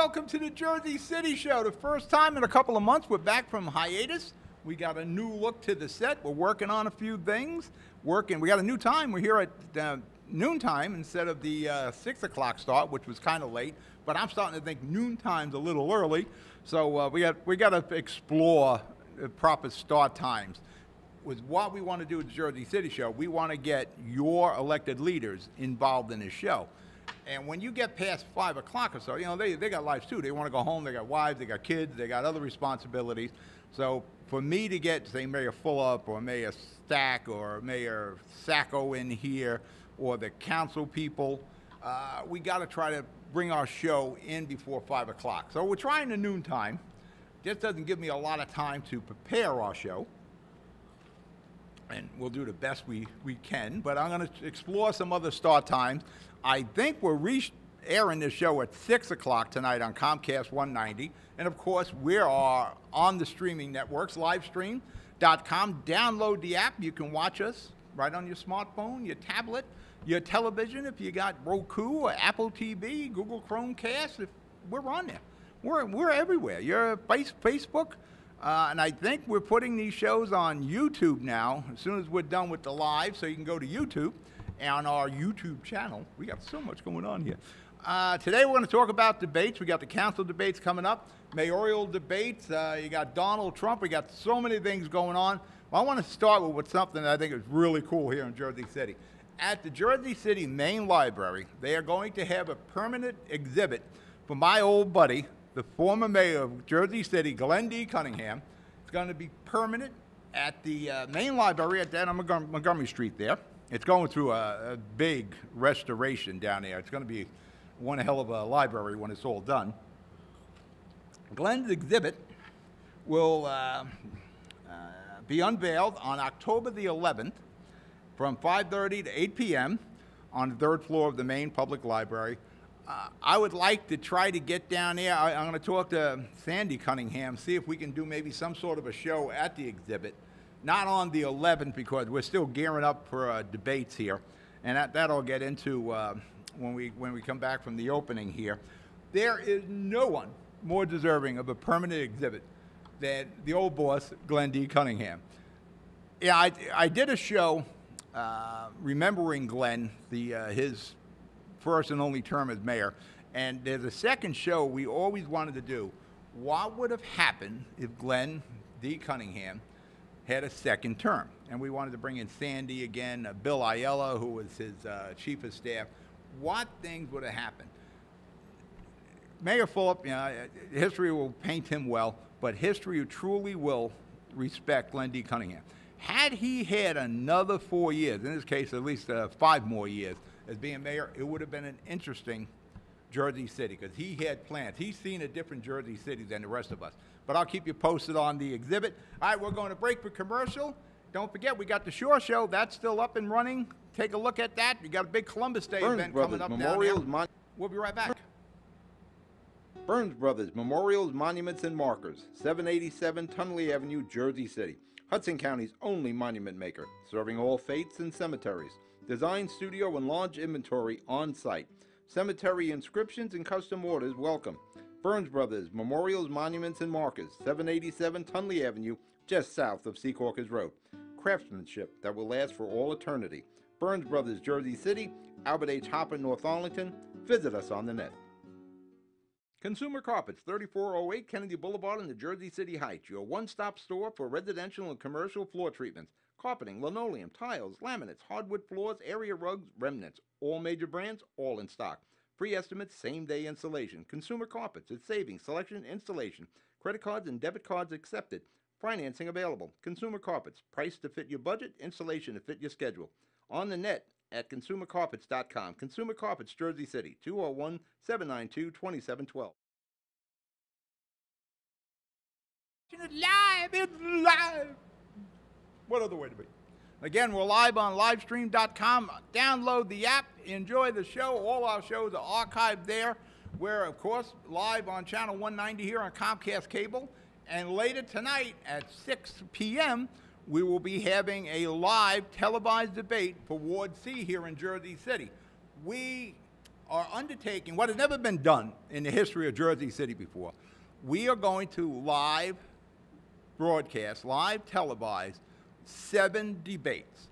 welcome to the Jersey City Show. The first time in a couple of months, we're back from hiatus. We got a new look to the set. We're working on a few things. We got a new time. We're here at noontime instead of the 6 o'clock start, which was kind of late. But I'm starting to think noontime's a little early. So we got to explore proper start times. With what we want to do with the Jersey City Show, we want to get your elected leaders involved in the show. And when you get past 5 o'clock or so, you know, they got lives too. They want to go home. They got wives. They got kids. They got other responsibilities. So for me to get, say, Mayor Fulop or Mayor Stack or Mayor Sacco in here or the council people, we got to try to bring our show in before 5 o'clock. So we're trying the noontime. Just doesn't give me a lot of time to prepare our show. And we'll do the best we can. But I'm going to explore some other start times. I think we're airing this show at 6 o'clock tonight on Comcast 190. And, of course, we are on the streaming networks, livestream.com. Download the app. You can watch us right on your smartphone, your tablet, your television. If you got Roku or Apple TV, Google Chromecast, we're on there. We're everywhere. You're Facebook. And I think we're putting these shows on YouTube now, as soon as we're done with the live, so you can go to YouTube and on our YouTube channel. We got so much going on here. Today we're going to talk about debates. We got the council debates coming up, mayoral debates. You got Donald Trump. We got so many things going on. Well, I want to start with something that I think is really cool here in Jersey City. At the Jersey City Main Library, they are going to have a permanent exhibit for my old buddy, the former mayor of Jersey City, Glenn D. Cunningham. It's going to be permanent at the main library at down on Montgomery Street there. It's going through a big restoration down there. It's going to be one hell of a library when it's all done. Glenn's exhibit will be unveiled on October the 11th from 5:30 to 8 p.m. on the third floor of the main public library. I would like to try to get down there. I'm going to talk to Sandy Cunningham, see if we can do maybe some sort of a show at the exhibit. Not on the 11th because we're still gearing up for debates here, and that'll get into when we come back from the opening here. There is no one more deserving of a permanent exhibit than the old boss, Glenn D. Cunningham. Yeah, I did a show remembering Glenn, his first and only term as mayor. And there's a second show we always wanted to do. What would have happened if Glenn D. Cunningham had a second term? And we wanted to bring in Sandy again, Bill Aiello, who was his chief of staff. What things would have happened? Mayor Fulop, you know, history will paint him well, but history truly will respect Glenn D. Cunningham. Had he had another 4 years, in this case at least 5 more years, as being mayor, it would have been an interesting Jersey City because he had plans. He's seen a different Jersey City than the rest of us. But I'll keep you posted on the exhibit. All right, we're going to break for commercial. Don't forget, we got the Shore Show. That's still up and running. Take a look at that. We got a big Columbus Day event coming up Memorials, down there. We'll be right back. Burns Brothers Memorials, Monuments, and Markers, 787 Tunley Avenue, Jersey City. Hudson County's only monument maker, serving all faiths and cemeteries. Design, studio, and large inventory on site. Cemetery inscriptions and custom orders welcome. Burns Brothers Memorials, Monuments, and Markers, 787 Tunley Avenue, just south of Secaucus Road. Craftsmanship that will last for all eternity. Burns Brothers, Jersey City, Albert H. Hopper, North Arlington. Visit us on the net. Consumer Carpets, 3408 Kennedy Boulevard in the Jersey City Heights. Your one-stop store for residential and commercial floor treatments. Carpeting, linoleum, tiles, laminates, hardwood floors, area rugs, remnants. All major brands, all in stock. Free estimates, same-day installation. Consumer Carpets, it's savings, selection, installation. Credit cards and debit cards accepted. Financing available. Consumer Carpets, price to fit your budget, installation to fit your schedule. On the net at consumercarpets.com. Consumer Carpets, Jersey City, 201-792-2712. It's live. What other way to be? Again, we're live on livestream.com. Download the app. Enjoy the show. All our shows are archived there. We're, of course, live on Channel 190 here on Comcast Cable. And later tonight at 6 p.m., we will be having a live televised debate for Ward C here in Jersey City. We are undertaking what has never been done in the history of Jersey City before. We are going to live broadcast, live televise 7 debates.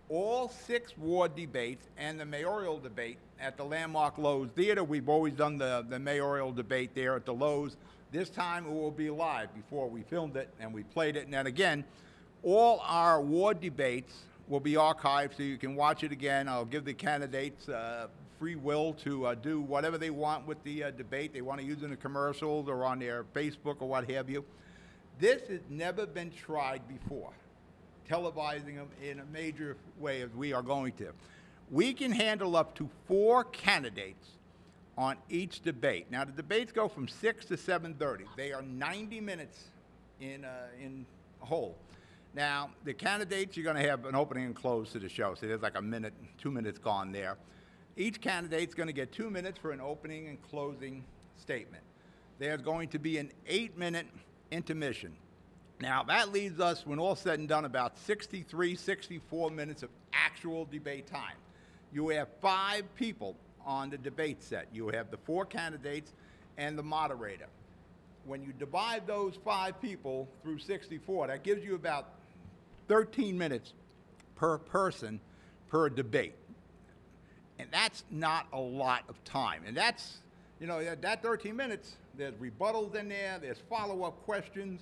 All 6 ward debates and the mayoral debate at the landmark Lowe's Theater. We've always done the mayoral debate there at the Lowe's. This time it will be live. Before we filmed it and we played it. And then again, all our ward debates will be archived so you can watch it again. I'll give the candidates free will to do whatever they want with the debate. They want to use it in the commercials or on their Facebook or what have you. This has never been tried before, televising them in a major way as we are going to. We can handle up to 4 candidates on each debate. Now, the debates go from 6 to 7:30. They are 90 minutes in whole. Now, the candidates, you're going to have an opening and close to the show, so there's like a minute, 2 minutes gone there. Each candidate's going to get 2 minutes for an opening and closing statement. There's going to be an 8-minute intermission. Now, that leaves us, when all said and done, about 63, 64 minutes of actual debate time. You have 5 people on the debate set. You have the 4 candidates and the moderator. When you divide those 5 people through 64, that gives you about 13 minutes per person per debate. And that's not a lot of time. And that's, you know, that 13 minutes, there's rebuttals in there, there's follow-up questions.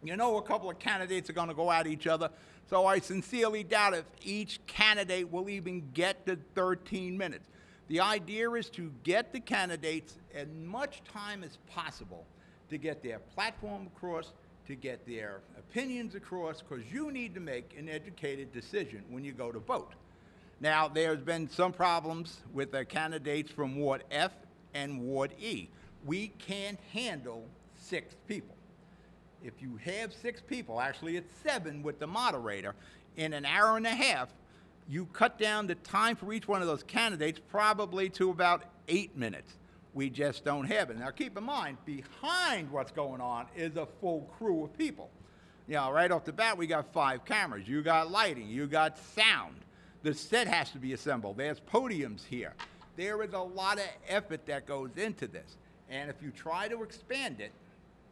You know, a couple of candidates are going to go at each other. So I sincerely doubt if each candidate will even get the 13 minutes. The idea is to get the candidates as much time as possible to get their platform across, to get their opinions across, because you need to make an educated decision when you go to vote. Now, there's been some problems with the candidates from Ward F and Ward E. We can't handle 6 people. If you have 6 people, actually it's 7 with the moderator, in an hour and a half, you cut down the time for each one of those candidates probably to about 8 minutes. We just don't have it. Now keep in mind, behind what's going on is a full crew of people. You know, right off the bat, we got 5 cameras. You got lighting, you got sound. The set has to be assembled. There's podiums here. There is a lot of effort that goes into this. And if you try to expand it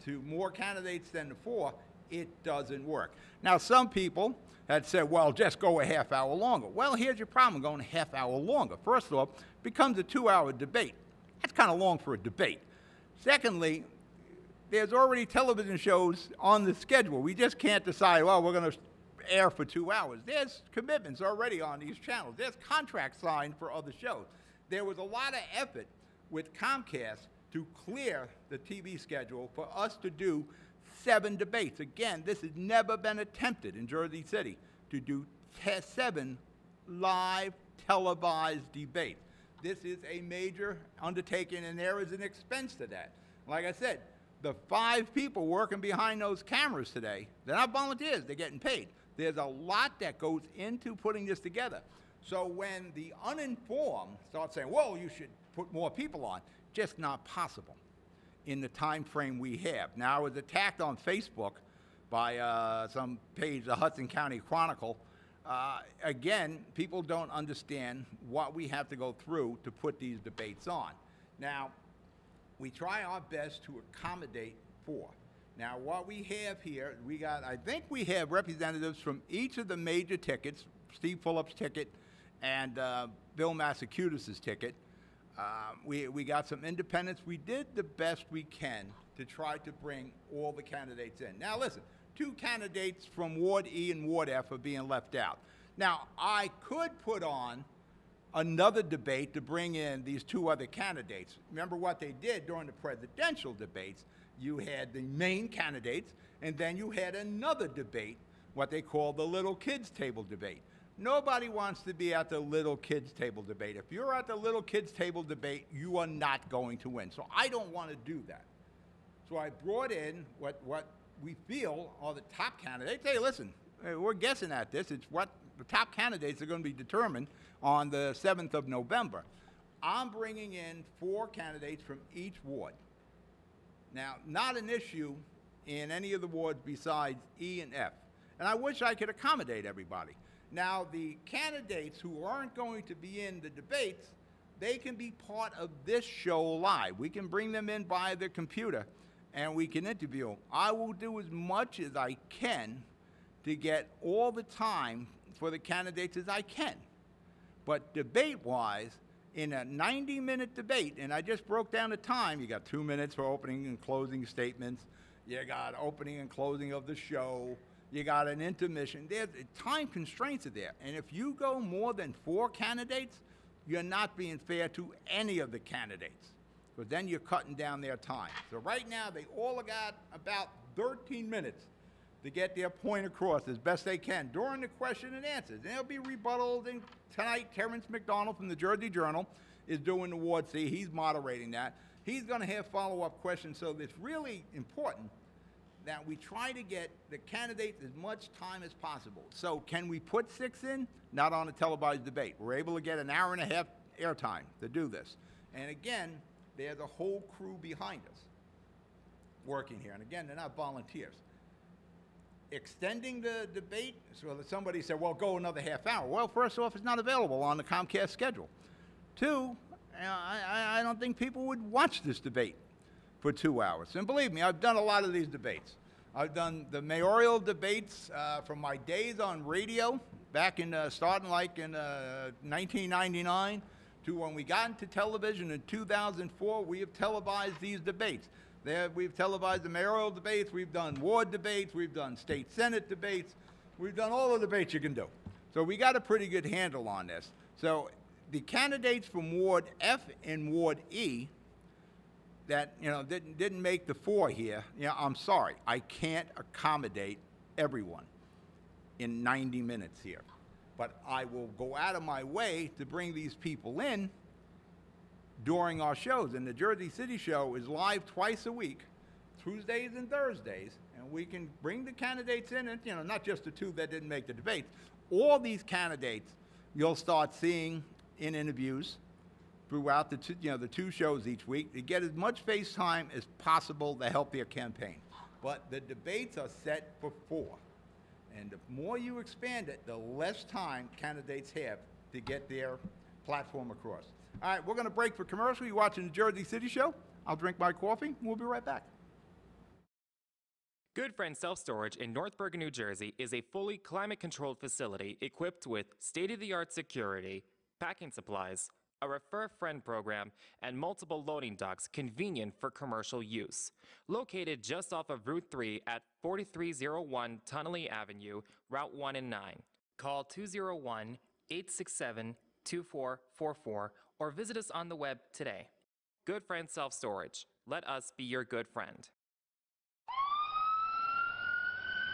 to more candidates than the 4, it doesn't work. Now, some people had said, well, just go a half hour longer. Well, here's your problem going a half hour longer. First off, it becomes a 2-hour debate. That's kind of long for a debate. Secondly, there's already television shows on the schedule. We just can't decide, well, we're going to air for 2 hours. There's commitments already on these channels. There's contracts signed for other shows. There was a lot of effort with Comcast to clear the TV schedule for us to do 7 debates. Again, this has never been attempted in Jersey City, to do 7 live televised debates. This is a major undertaking, and there is an expense to that. Like I said, the 5 people working behind those cameras today, they're not volunteers, they're getting paid. There's a lot that goes into putting this together. So when the uninformed start saying, well, you should put more people on, just not possible in the time frame we have. Now, I was attacked on Facebook by some page, the Hudson County Chronicle. Again, people don't understand what we have to go through to put these debates on. Now, we try our best to accommodate 4. Now, what we have here, I think we have representatives from each of the major tickets, Steve Phillips' ticket and Bill Massacutis' ticket. We got some independents. We did the best we can to try to bring all the candidates in. Now, listen, 2 candidates from Ward E and Ward F are being left out. Now, I could put on another debate to bring in these 2 other candidates. Remember what they did during the presidential debates? You had the main candidates, and then you had another debate, what they call the little kids table debate. Nobody wants to be at the little kids table debate. If you're at the little kids table debate, you are not going to win. So I don't want to do that. So I brought in what we feel are the top candidates. Hey, listen, we're guessing at this. It's what the top candidates are going to be determined on the 7th of November. I'm bringing in 4 candidates from each ward. Now, not an issue in any of the wards besides E and F. And I wish I could accommodate everybody. Now, the candidates who aren't going to be in the debates, they can be part of this show live. We can bring them in by their computer, and we can interview them. I will do as much as I can to get all the time for the candidates as I can. But debate-wise, in a 90-minute debate, and I just broke down the time, you got 2 minutes for opening and closing statements, you got opening and closing of the show, you got an intermission. There's time constraints are there. And if you go more than 4 candidates, you're not being fair to any of the candidates, because then you're cutting down their time. So right now, they all got about 13 minutes to get their point across as best they can during the question and answers. And there'll be rebuttals, and tonight, Terrence McDonald from the Jersey Journal is doing the Ward C. He's moderating that. He's gonna have follow-up questions, so it's really important that we try to get the candidates as much time as possible. So can we put 6 in? Not on a televised debate. We're able to get an hour and a half airtime to do this. And again, there's a whole crew behind us working here. And again, they're not volunteers. Extending the debate, so that somebody said, well, go another half hour. Well, first off, it's not available on the Comcast schedule. 2, I don't think people would watch this debate for 2 hours. And believe me, I've done a lot of these debates. I've done the mayoral debates from my days on radio, back in, starting like in 1999, to when we got into television in 2004, we have televised these debates. We've televised the mayoral debates, we've done ward debates, we've done state senate debates, we've done all the debates you can do. So we got a pretty good handle on this. So the candidates from Ward F and Ward E that, you know, didn't make the 4 here, you know, I'm sorry, I can't accommodate everyone in 90 minutes here. But I will go out of my way to bring these people in during our shows. And the Jersey City show is live twice a week, Tuesdays and Thursdays, and we can bring the candidates in, and, you know, not just the 2 that didn't make the debates. All these candidates you'll start seeing in interviews throughout the the 2 shows each week to get as much face time as possible to help their campaign. But the debates are set for 4. And the more you expand it, the less time candidates have to get their platform across. All right, we're going to break for commercial. You're watching the Jersey City Show. I'll drink my coffee. We'll be right back. Good Friend Self-Storage in North Bergen, New Jersey is a fully climate-controlled facility equipped with state-of-the-art security, packing supplies, a Refer a Friend program, and multiple loading docks convenient for commercial use. Located just off of Route 3 at 4301 Tunnelly Avenue, Route 1 and 9. Call 201-867-2444 or visit us on the web today. Good Friend Self-Storage. Let us be your good friend.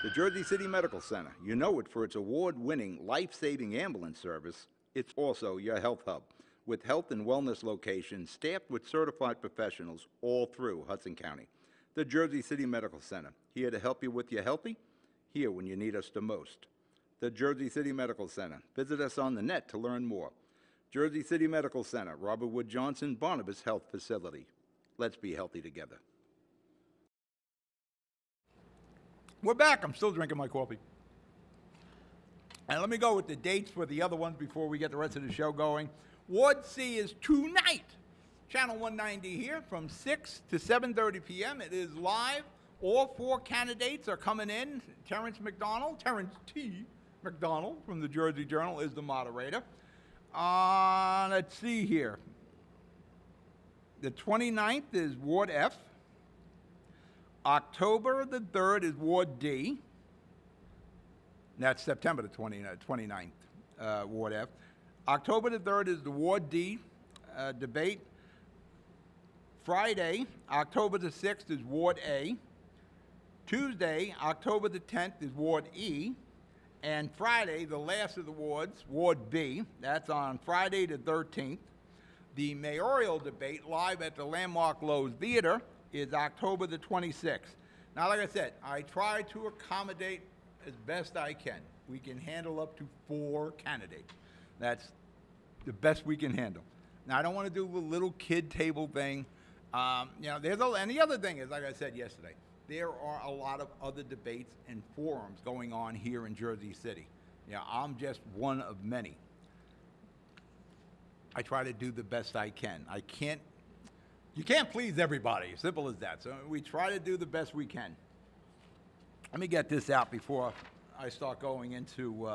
The Jersey City Medical Center. You know it for its award-winning, life-saving ambulance service. It's also your health hub, with health and wellness locations staffed with certified professionals all through Hudson County. The Jersey City Medical Center, here to help you with your healthy, here when you need us the most. The Jersey City Medical Center. Visit us on the net to learn more. Jersey City Medical Center, Robert Wood Johnson, Barnabas Health Facility. Let's be healthy together. We're back. I'm still drinking my coffee. And let me go with the dates for the other ones before we get the rest of the show going. Ward C is tonight. Channel 190 here from 6 to 7:30 p.m. It is live. All 4 candidates are coming in. Terrence T. McDonald from the Jersey Journal is the moderator. Let's see here. The 29th is Ward F. October the 3rd is Ward D. That's September the 29th, Ward F. October the 3rd is the Ward D debate. Friday, October the 6th is Ward A. Tuesday, October the 10th is Ward E. And Friday, the last of the wards, Ward B, that's on Friday the 13th. The mayoral debate live at the Landmark Lowe's Theater is October the 26th. Now, like I said, I try to accommodate as best I can. We can handle up to 4 candidates. That's the best we can handle. Now, I don't want to do the little kid table thing. And the other thing is, like I said yesterday, there are a lot of other debates and forums going on here in Jersey City. I'm just one of many. I try to do the best I can. You can't please everybody, simple as that. So we try to do the best we can. Let me get this out before I start going into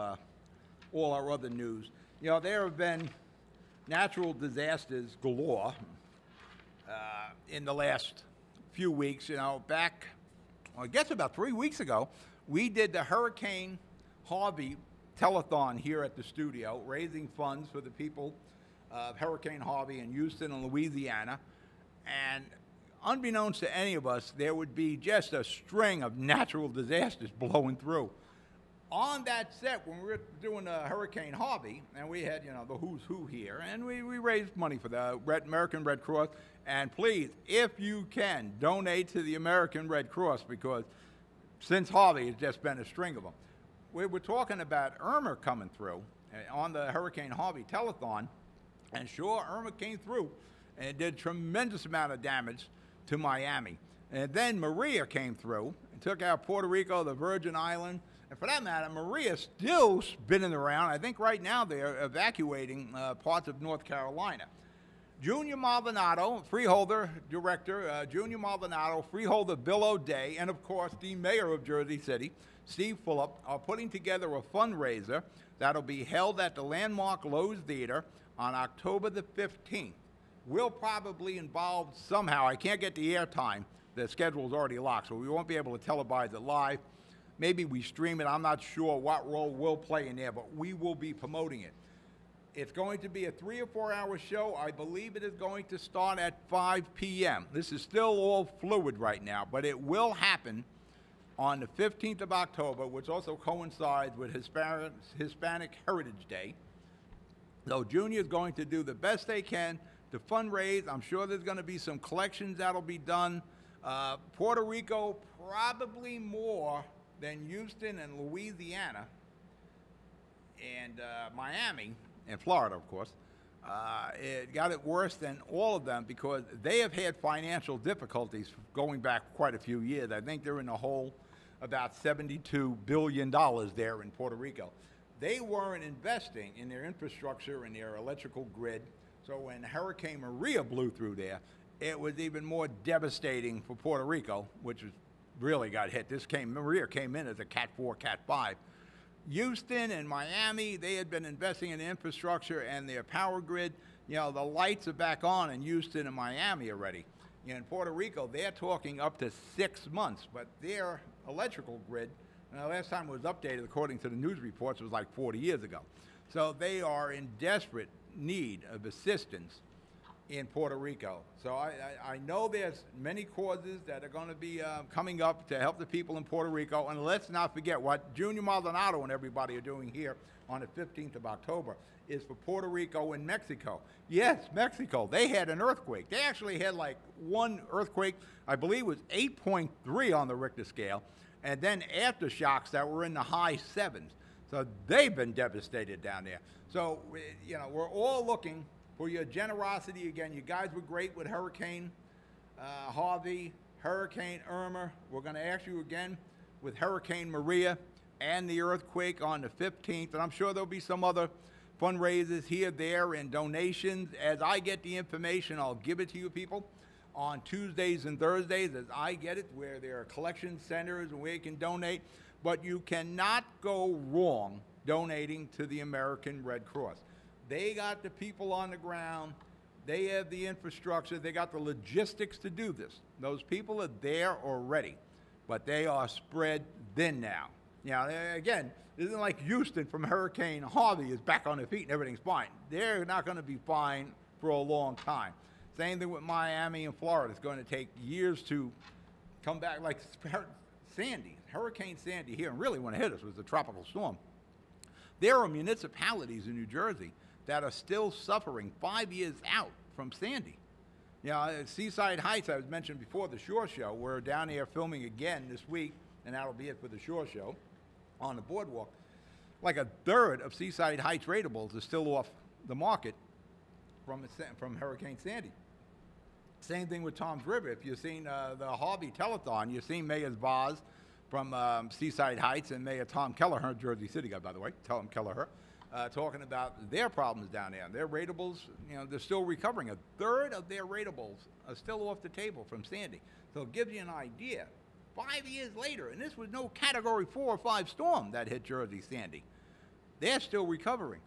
all our other news. You know, there have been natural disasters galore in the last few weeks. You know, back, well, I guess about 3 weeks ago, we did the Hurricane Harvey telethon here at the studio, raising funds for the people of Hurricane Harvey in Houston and Louisiana. And unbeknownst to any of us, there would be just a string of natural disasters blowing through. On that set, when we were doing Hurricane Harvey, and we had, you know, the who's who here, and we raised money for the American Red Cross. And please, if you can, donate to the American Red Cross, because since Harvey, it's just been a string of them. We were talking about Irma coming through on the Hurricane Harvey telethon, and sure, Irma came through and it did tremendous amount of damage to Miami. And then Maria came through and took out Puerto Rico, the Virgin Islands, and for that matter, Maria's still spinning around. I think right now they're evacuating parts of North Carolina. Junior Maldonado, freeholder director, Junior Maldonado, freeholder Bill O'Day, and of course the mayor of Jersey City, Steve Fulop, are putting together a fundraiser that'll be held at the landmark Lowe's Theater on October the 15th. We'll probably involve somehow, I can't get the airtime, the schedule's already locked, so we won't be able to televise it live. Maybe we stream it, I'm not sure what role we'll play in there, but we will be promoting it. It's going to be a 3 or 4 hour show. I believe it is going to start at 5 p.m. This is still all fluid right now, but it will happen on the 15th of October, which also coincides with Hispanic Heritage Day. So Junior is going to do the best they can to fundraise. I'm sure there's going to be some collections that'll be done. Puerto Rico, probably more than Houston and Louisiana and Miami and Florida, of course. It got it worse than all of them because they have had financial difficulties going back quite a few years. I think they're in the hole about $72 billion there in Puerto Rico. They weren't investing in their infrastructure and their electrical grid. So when Hurricane Maria blew through there, it was even more devastating for Puerto Rico, which really got hit. Maria came in as a Cat 4, Cat 5. Houston and Miami, they had been investing in infrastructure and their power grid. You know, the lights are back on in Houston and Miami already. You know, in Puerto Rico, they're talking up to 6 months, but their electrical grid, the last time it was updated, according to the news reports, was like 40 years ago. So they are in desperate need of assistance in Puerto Rico. So I know there's many causes that are going to be coming up to help the people in Puerto Rico. And let's not forget what Junior Maldonado and everybody are doing here on the 15th of October is for Puerto Rico and Mexico. Yes, Mexico, they had an earthquake. They actually had like one earthquake, I believe it was 8.3 on the Richter scale, and then aftershocks that were in the high 7s. So they've been devastated down there. So, you know, we're all looking for your generosity again. You guys were great with Hurricane Harvey, Hurricane Irma. We're going to ask you again with Hurricane Maria and the earthquake on the 15th. And I'm sure there'll be some other fundraisers here, there, and donations. As I get the information, I'll give it to you people on Tuesdays and Thursdays as I get it, where there are collection centers and where you can donate. But you cannot go wrong donating to the American Red Cross. They got the people on the ground. They have the infrastructure. They got the logistics to do this. Those people are there already, but they are spread thin now. Now, again, it isn't like Houston from Hurricane Harvey is back on their feet and everything's fine. They're not going to be fine for a long time. Same thing with Miami and Florida. It's going to take years to come back. Like Sandy, Hurricane Sandy here, and really when it hit us was a tropical storm. There are municipalities in New Jersey that are still suffering 5 years out from Sandy. You know, Seaside Heights, I was mentioned before, the Shore Show. We're down here filming again this week, and that'll be it for the Shore Show on the boardwalk. Like a third of Seaside Heights ratables is still off the market from Hurricane Sandy. Same thing with Tom's River. If you've seen the Harvey telethon, you've seen Mayor's Vaz from Seaside Heights and Mayor Tom Kelleher, Jersey City guy, by the way, Tom Kelleher. talking about their problems down there. Their ratables, you know, they're still recovering. A third of their ratables are still off the table from Sandy. So it gives you an idea. 5 years later, and this was no Category 4 or 5 storm that hit Jersey Sandy. They're still recovering.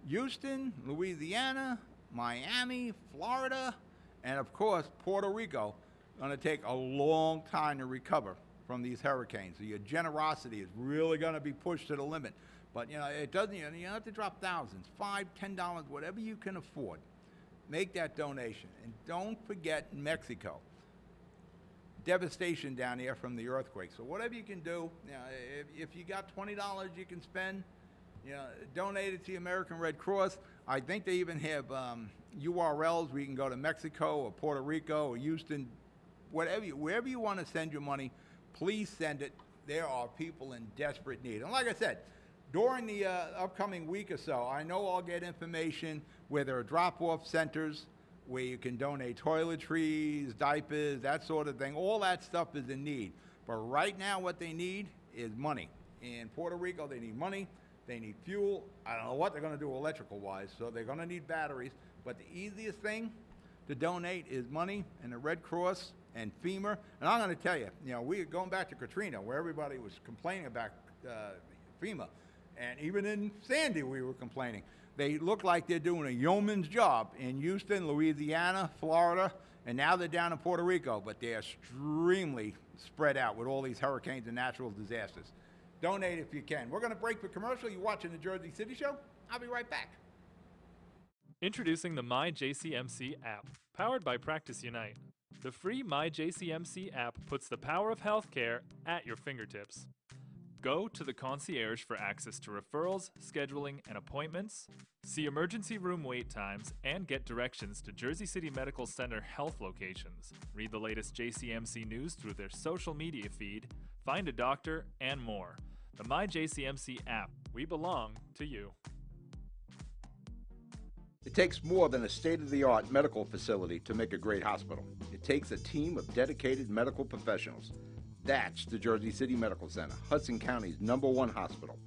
Houston, Louisiana, Miami, Florida, and of course, Puerto Rico, going to take a long time to recover from these hurricanes. So your generosity is really going to be pushed to the limit. But, you know, it doesn't, you don't have to drop thousands, $5, $10, whatever you can afford. Make that donation. And don't forget Mexico. Devastation down there from the earthquake. So whatever you can do, you know, if you got $20 you can spend, you know, donate it to the American Red Cross. I think they even have URLs where you can go to Mexico or Puerto Rico or Houston, wherever you want to send your money, please send it. There are people in desperate need. And like I said, during the upcoming week or so, I know I'll get information where there are drop-off centers, where you can donate toiletries, diapers, that sort of thing. All that stuff is in need. But right now what they need is money. In Puerto Rico, they need money. They need fuel. I don't know what they're going to do electrical-wise, so they're going to need batteries. But the easiest thing to donate is money, and the Red Cross and FEMA. And I'm going to tell you, you know, we're going back to Katrina, where everybody was complaining about FEMA. And even in Sandy, we were complaining. They look like they're doing a yeoman's job in Houston, Louisiana, Florida, and now they're down in Puerto Rico, but they're extremely spread out with all these hurricanes and natural disasters. Donate if you can. We're going to break for commercial. You're watching the Jersey City Show. I'll be right back. Introducing the MyJCMC app, powered by Practice Unite. The free MyJCMC app puts the power of healthcare at your fingertips. Go to the concierge for access to referrals, scheduling, and appointments, see emergency room wait times, and get directions to Jersey City Medical Center health locations. Read the latest JCMC news through their social media feed, find a doctor, and more. The MyJCMC app. We belong to you. It takes more than a state-of-the-art medical facility to make a great hospital. It takes a team of dedicated medical professionals. That's the Jersey City Medical Center, Hudson County's #1 hospital.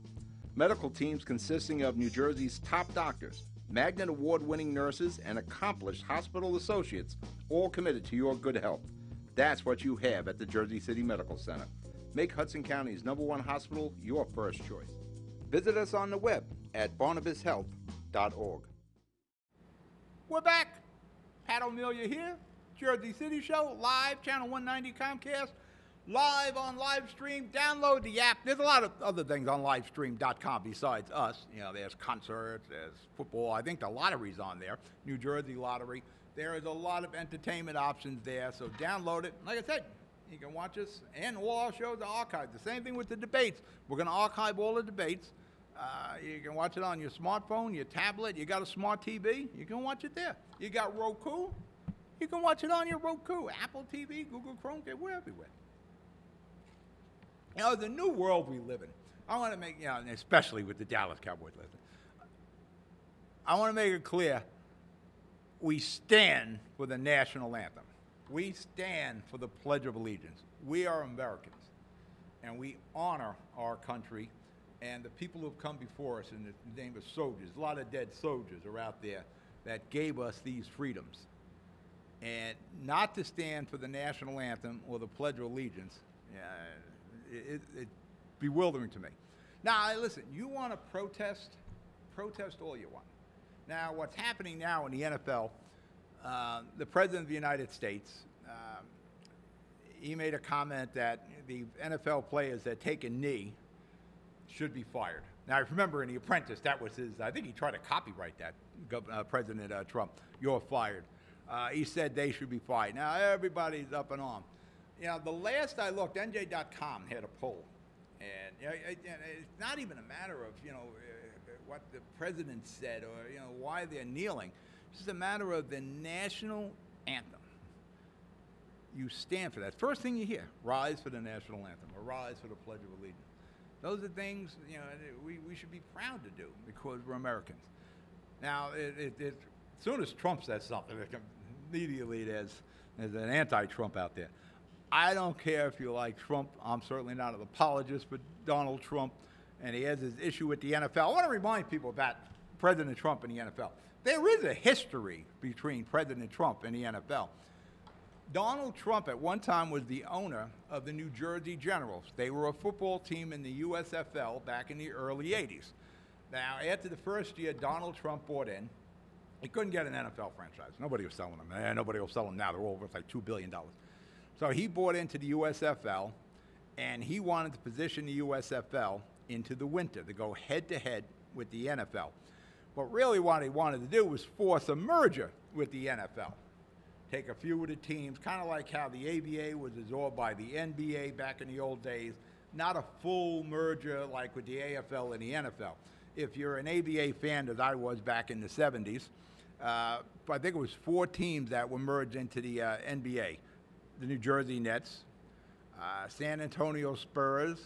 Medical teams consisting of New Jersey's top doctors, Magnet Award-winning nurses, and accomplished hospital associates, all committed to your good health. That's what you have at the Jersey City Medical Center. Make Hudson County's #1 hospital your first choice. Visit us on the web at barnabashealth.org. We're back. Pat O'Melia here. Jersey City Show, live, channel 190 Comcast. Live on live stream. Download the app. There's a lot of other things on livestream.com besides us. You know, there's concerts, there's football. I think the lottery's on there. New Jersey Lottery. There is a lot of entertainment options there, so download it. Like I said, you can watch us, and all our shows are archived. The same thing with the debates. We're going to archive all the debates. You can watch it on your smartphone, your tablet. You got a smart TV, you can watch it there. You got Roku, you can watch it on your Roku. Apple TV, Google Chromecast, we're everywhere. You know, the new world we live in. I want to make, you know, and especially with the Dallas Cowboys, listen. I want to make it clear, we stand for the national anthem. We stand for the Pledge of Allegiance. We are Americans, and we honor our country and the people who have come before us in the name of soldiers. A lot of dead soldiers are out there that gave us these freedoms. And not to stand for the national anthem or the Pledge of Allegiance, it's bewildering to me. Now, listen, you want to protest all you want. Now, what's happening now in the NFL, the President of the United States, he made a comment that the NFL players that take a knee should be fired. Now, I remember in The Apprentice, that was his, I think he tried to copyright that, President Trump, you're fired. He said they should be fired. Now, everybody's up and on. You know, the last I looked, NJ.com had a poll. And you know, it's not even a matter of, you know, what the president said or, you know, why they're kneeling. It's just a matter of the national anthem. You stand for that. First thing you hear, rise for the national anthem or rise for the Pledge of Allegiance. Those are things, you know, we should be proud to do because we're Americans. Now, as soon as Trump says something, immediately there's an anti-Trump out there. I don't care if you like Trump. I'm certainly not an apologist for Donald Trump. and he has his issue with the NFL. I want to remind people about President Trump and the NFL. There is a history between President Trump and the NFL. Donald Trump at one time was the owner of the New Jersey Generals. They were a football team in the USFL back in the early 80s. Now, after the first year Donald Trump bought in, he couldn't get an NFL franchise. Nobody was selling them. Nobody will sell them now. They're all worth like $2 billion. So he bought into the USFL, and he wanted to position the USFL into the winter to go head-to-head with the NFL. But really what he wanted to do was force a merger with the NFL. Take a few of the teams, kind of like how the ABA was absorbed by the NBA back in the old days, not a full merger like with the AFL and the NFL. If you're an ABA fan, as I was back in the 70s, I think it was 4 teams that were merged into the NBA. The New Jersey Nets, San Antonio Spurs,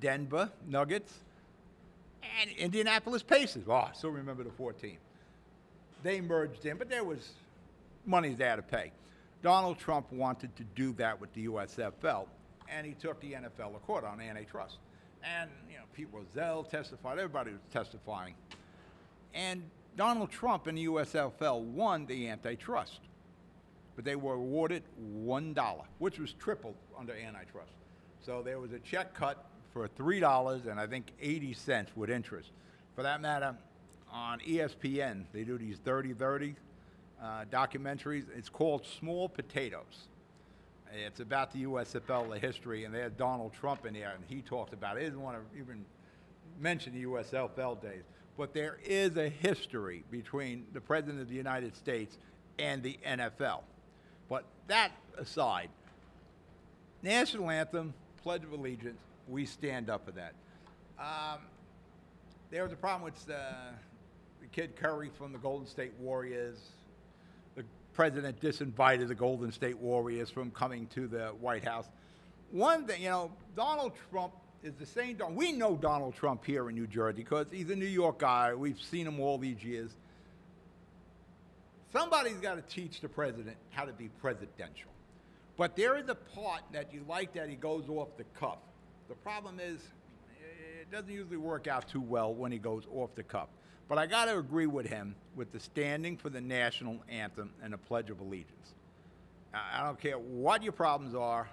Denver Nuggets, and Indianapolis Pacers. Oh, I still remember the 4 teams. They merged in, but there was money there to pay. Donald Trump wanted to do that with the USFL, and he took the NFL to court on antitrust. And, Pete Rozelle testified, everybody was testifying. And Donald Trump and the USFL won the antitrust. But they were awarded $1, which was tripled under antitrust. So there was a check cut for $3 and I think 80 cents with interest. For that matter, on ESPN, they do these 30-30 documentaries. It's called Small Potatoes. It's about the USFL, the history, and they had Donald Trump in there, and he talked about it. He didn't want to even mention the USFL days. But there is a history between the President of the United States and the NFL. But that aside, national anthem, Pledge of Allegiance, we stand up for that. There was a problem with the kid Curry from the Golden State Warriors. The president disinvited the Golden State Warriors from coming to the White House. One thing, Donald Trump is the same. We know Donald Trump here in New Jersey because he's a New York guy. We've seen him all these years. Somebody's got to teach the president how to be presidential. But there is a part that you like that he goes off the cuff. The problem is it doesn't usually work out too well when he goes off the cuff. But I got to agree with him with the standing for the national anthem and the Pledge of Allegiance. I don't care what your problems are,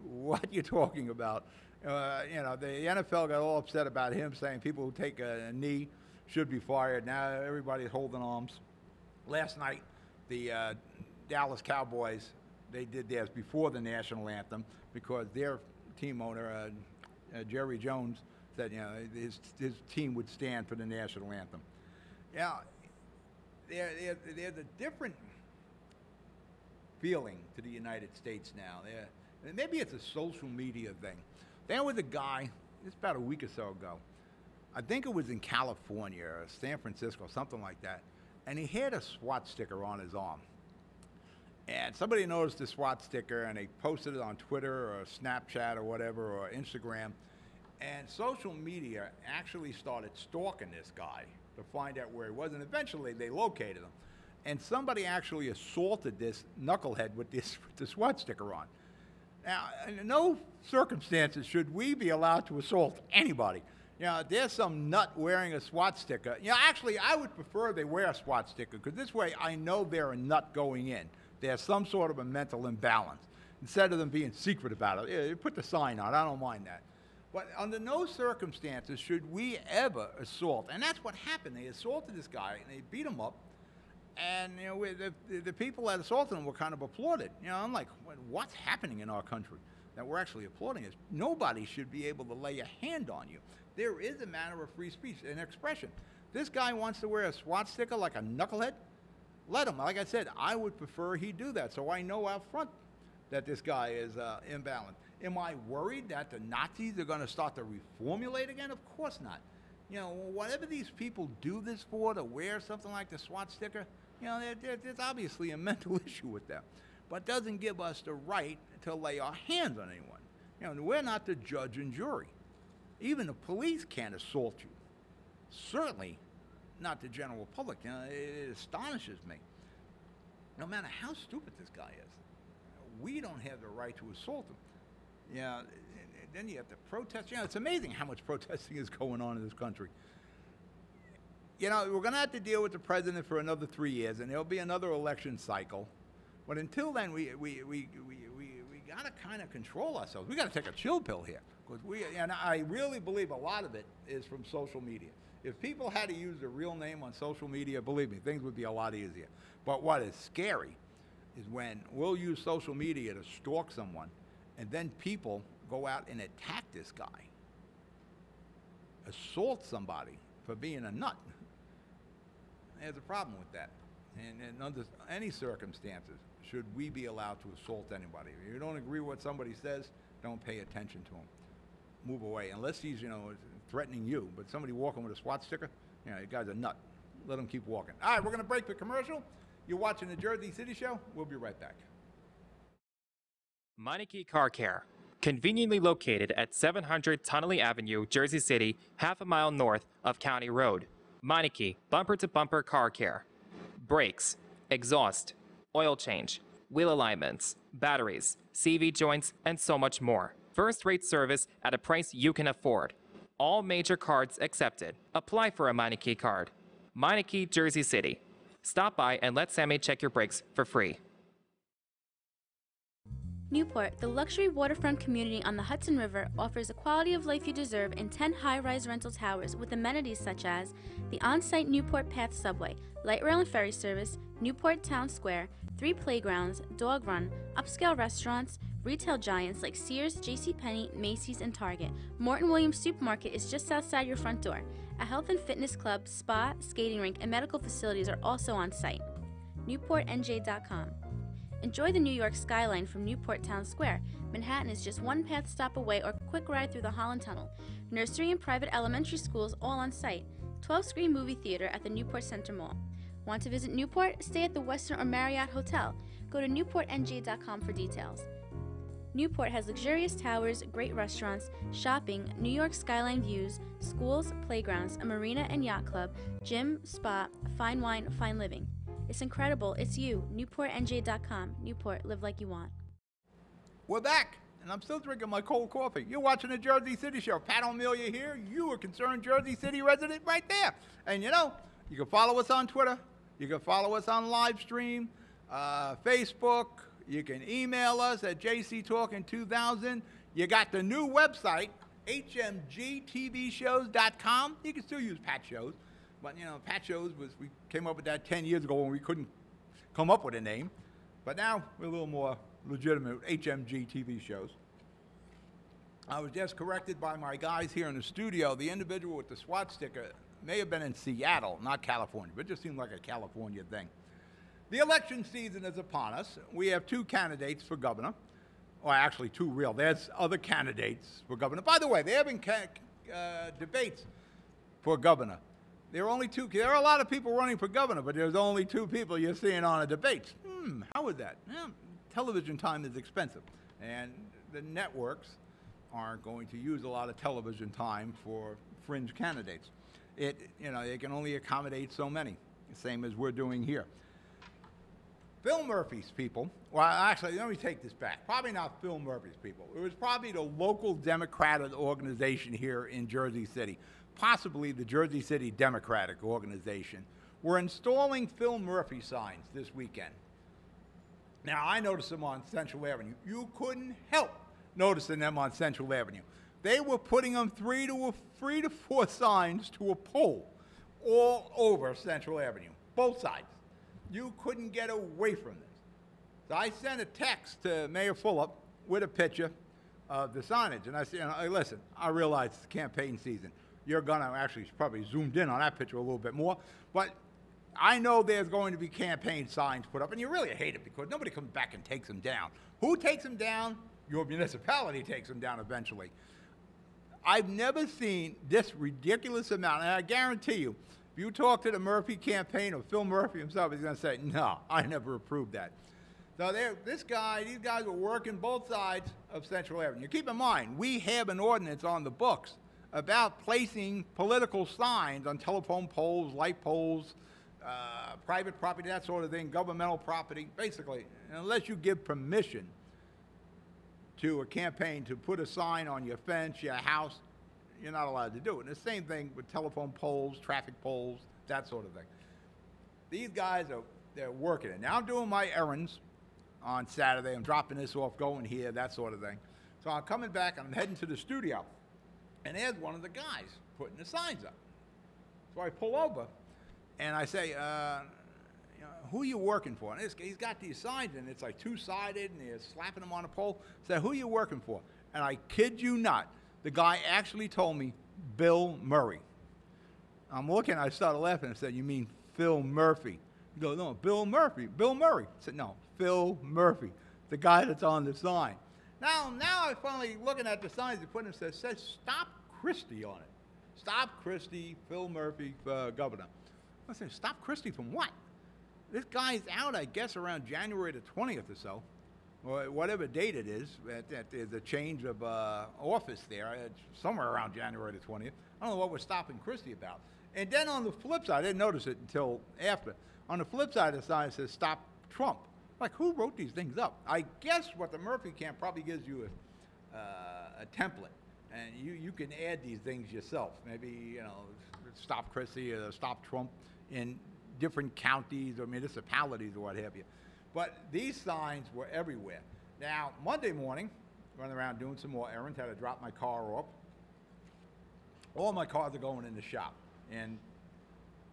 what you're talking about. The NFL got all upset about him saying people who take a knee should be fired. Now everybody's holding arms. Last night, the Dallas Cowboys, they did theirs before the national anthem because their team owner, Jerry Jones, said his team would stand for the national anthem. There's a different feeling to the United States now. And maybe it's a social media thing. There was a guy, it's about a week or so ago, I think it was in California or San Francisco, something like that, and he had a SWAT sticker on his arm. And somebody noticed the SWAT sticker, and they posted it on Twitter or Snapchat or whatever, or Instagram. And social media actually started stalking this guy to find out where he was, and eventually they located him. And somebody actually assaulted this knucklehead with the SWAT sticker on. Now, in no circumstances should we be allowed to assault anybody. There's some nut wearing a SWAT sticker. Actually, I would prefer they wear a SWAT sticker, because this way I know they're a nut going in. There's some sort of a mental imbalance. Instead of them being secret about it, put the sign on. I don't mind that. But under no circumstances should we ever assault. And that's what happened. They assaulted this guy, and they beat him up. And the people that assaulted him were kind of applauded. I'm like, what's happening in our country that we're actually applauding this? Nobody should be able to lay a hand on you. There is a matter of free speech and expression. This guy wants to wear a SWAT sticker like a knucklehead. Let him. Like I said, I would prefer he do that, so I know out front that this guy is imbalanced. Am I worried that the Nazis are going to start to reformulate again? Of course not. Whatever these people do this for, to wear something like the SWAT sticker, there's obviously a mental issue with them. But doesn't give us the right to lay our hands on anyone. We're not the judge and jury. Even the police can't assault you. Certainly not the general public. It astonishes me. No matter how stupid this guy is, we don't have the right to assault him. then you have to protest. You know, it's amazing how much protesting is going on in this country. You know, we're going to have to deal with the president for another 3 years, and there'll be another election cycle. But until then, we got to kind of control ourselves. We got to take a chill pill here, because and I really believe a lot of it is from social media. If people had to use their real name on social media, believe me, things would be a lot easier. But what is scary is when we'll use social media to stalk someone, and then people go out and attack this guy, assault somebody for being a nut. There's a problem with that. And under any circumstances, should we be allowed to assault anybody? If you don't agree with what somebody says, don't pay attention to him. Move away, unless he's, you know, threatening you. But somebody walking with a SWAT sticker, you know, the guy's a nut. Let him keep walking. All right, we're going to break the commercial. You're watching the Jersey City Show. We'll be right back. Meineke Car Care, conveniently located at 700 Tunnelly Avenue, Jersey City, half a mile north of County Road. Meineke bumper-to-bumper car care. Brakes, exhaust, oil change, wheel alignments, batteries, CV joints, and so much more. First-rate service at a price you can afford. All major cards accepted. Apply for a Meineke card. Meineke, Jersey City. Stop by and let Sammy check your brakes for free. Newport, the luxury waterfront community on the Hudson River, offers a quality of life you deserve in 10 high-rise rental towers with amenities such as the on-site Newport Path subway, light rail and ferry service, Newport Town Square, 3 playgrounds, dog run, upscale restaurants, retail giants like Sears, JCPenney, Macy's, and Target. Morton Williams Supermarket is just outside your front door. A health and fitness club, spa, skating rink, and medical facilities are also on site. NewportNJ.com. Enjoy the New York skyline from Newport Town Square. Manhattan is just one path stop away or quick ride through the Holland Tunnel. Nursery and private elementary schools all on site. 12-screen movie theater at the Newport Center Mall. Want to visit Newport? Stay at the Westin or Marriott Hotel. Go to NewportNJ.com for details. Newport has luxurious towers, great restaurants, shopping, New York skyline views, schools, playgrounds, a marina and yacht club, gym, spa, fine wine, fine living. It's incredible. It's you. NewportNJ.com. Newport, live like you want. We're back, and I'm still drinking my cold coffee. You're watching the Jersey City Show. Pat O'Melia here. You a concerned Jersey City resident right there. And you know, you can follow us on Twitter. You can follow us on live stream, Facebook. You can email us at jctalkin2000. You got the new website, hmgtvshows.com. You can still use Pat Shows. But, you know, Pat Shows we came up with that 10 years ago when we couldn't come up with a name. But now we're a little more legitimate, HMG TV Shows. I was just corrected by my guys here in the studio. The individual with the SWAT sticker may have been in Seattle, not California, but it just seemed like a California thing. The election season is upon us. We have 2 candidates for governor. Well, actually 2 real. There's other candidates for governor. By the way, they're having debates for governor. There are only 2. There are a lot of people running for governor, but there's only 2 people you're seeing on a debate. How is that? Well, television time is expensive, and the networks aren't going to use a lot of television time for fringe candidates. You know, they can only accommodate so many, the same as we're doing here. Phil Murphy's people, well, actually, let me take this back. Probably not Phil Murphy's people. It was probably the local Democratic organization here in Jersey City, possibly the Jersey City Democratic Organization, were installing Phil Murphy signs this weekend. Now, I noticed them on Central Avenue. You couldn't help noticing them on Central Avenue. They were putting them 3 to 4 signs to a pole all over Central Avenue, both sides. You couldn't get away from this. So I sent a text to Mayor Fulop with a picture of the signage. And I said, hey, listen, I realize it's campaign season. You're going to actually probably zoomed in on that picture a little bit more. But I know there's going to be campaign signs put up. And you really hate it because nobody comes back and takes them down. Who takes them down? Your municipality takes them down eventually. I've never seen this ridiculous amount. And I guarantee you, if you talk to the Murphy campaign or Phil Murphy himself, he's going to say, no, I never approved that. So these guys were working both sides of Central Avenue. Keep in mind, we have an ordinance on the books about placing political signs on telephone poles, light poles, private property, that sort of thing, governmental property. Basically, unless you give permission to a campaign to put a sign on your fence, your house, you're not allowed to do it. And the same thing with telephone poles, traffic poles, that sort of thing. These guys they're working it. Now I'm doing my errands on Saturday. I'm dropping this off, going here, that sort of thing. So I'm coming back and I'm heading to the studio. And there's one of the guys putting the signs up. So I pull over and I say, who are you working for? And he's got these signs and it's like two-sided and they're slapping them on a pole. I said, who are you working for? And I kid you not, the guy actually told me Bill Murray. I'm looking, I started laughing and said, you mean Phil Murphy? He goes, no, Bill Murphy, Bill Murray. I said, no, Phil Murphy, the guy that's on the sign. Now I finally looking at the signs they put in, says Stop Christie on it. Stop Christie, Phil Murphy, governor. I said, Stop Christie from what? This guy's out, I guess, around January the 20th or so, or whatever date it is, that there's a change of office there, somewhere around January the 20th. I don't know what we're stopping Christie about. And then on the flip side, I didn't notice it until after. On the flip side of the sign, it says Stop Trump. Like, who wrote these things up? I guess what the Murphy camp probably gives you a template, and you can add these things yourself. Maybe, Stop Christie or Stop Trump in different counties or municipalities or what have you. But these signs were everywhere. Now, Monday morning, running around doing some more errands, had to drop my car off. All my cars are going in the shop, and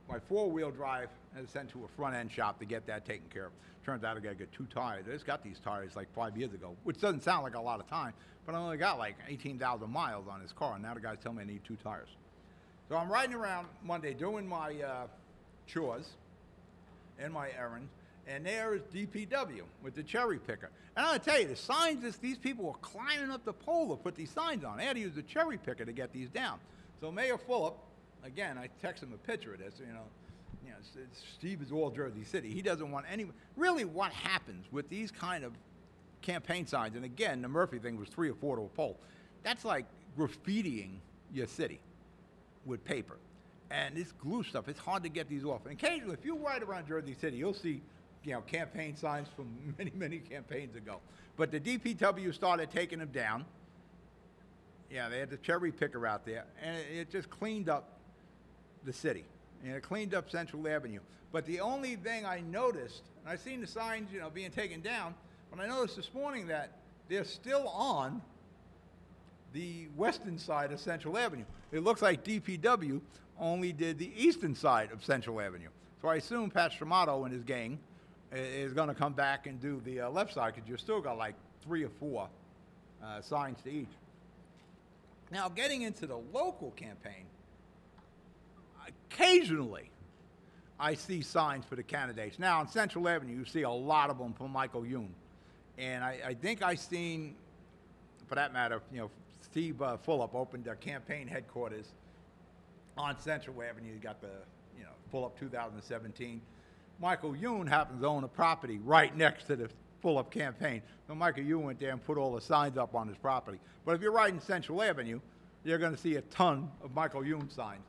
my four-wheel drive is sent to a front-end shop to get that taken care of. Turns out I got to get 2 tires. I just got these tires like 5 years ago, which doesn't sound like a lot of time, but I only got like 18,000 miles on this car, and now the guy's telling me I need 2 tires. So I'm riding around Monday doing my chores and my errands, and there is DPW with the cherry picker. And I'm going to tell you, the signs, these people were climbing up the pole to put these signs on. They had to use the cherry picker to get these down. So Mayor Fulop, again, I text him a picture of this, Steve is all Jersey City. He doesn't want any. Really, what happens with these kind of campaign signs, and again, the Murphy thing was 3 or 4 to a pole, that's like graffitiing your city with paper. And this glue stuff, it's hard to get these off. And occasionally, if you ride around Jersey City, you'll see, campaign signs from many, many campaigns ago. But the DPW started taking them down. Yeah, they had the cherry picker out there, and it just cleaned up the city. And it cleaned up Central Avenue. But the only thing I noticed, and I've seen the signs, being taken down, but I noticed this morning that they're still on the western side of Central Avenue. It looks like DPW only did the eastern side of Central Avenue. So I assume Pat Stramato and his gang is going to come back and do the left side, because you've still got like 3 or 4 signs to each. Now, getting into the local campaign, occasionally I see signs for the candidates. Now, on Central Avenue, you see a lot of them for Michael Youn. And I think I've seen, for that matter, Steve Fulop opened their campaign headquarters on Central Avenue. You got the, Fulop 2017. Michael Youn happens to own a property right next to the Fulop campaign. So Michael Youn went there and put all the signs up on his property. But if you're riding Central Avenue, you're going to see a ton of Michael Youn signs.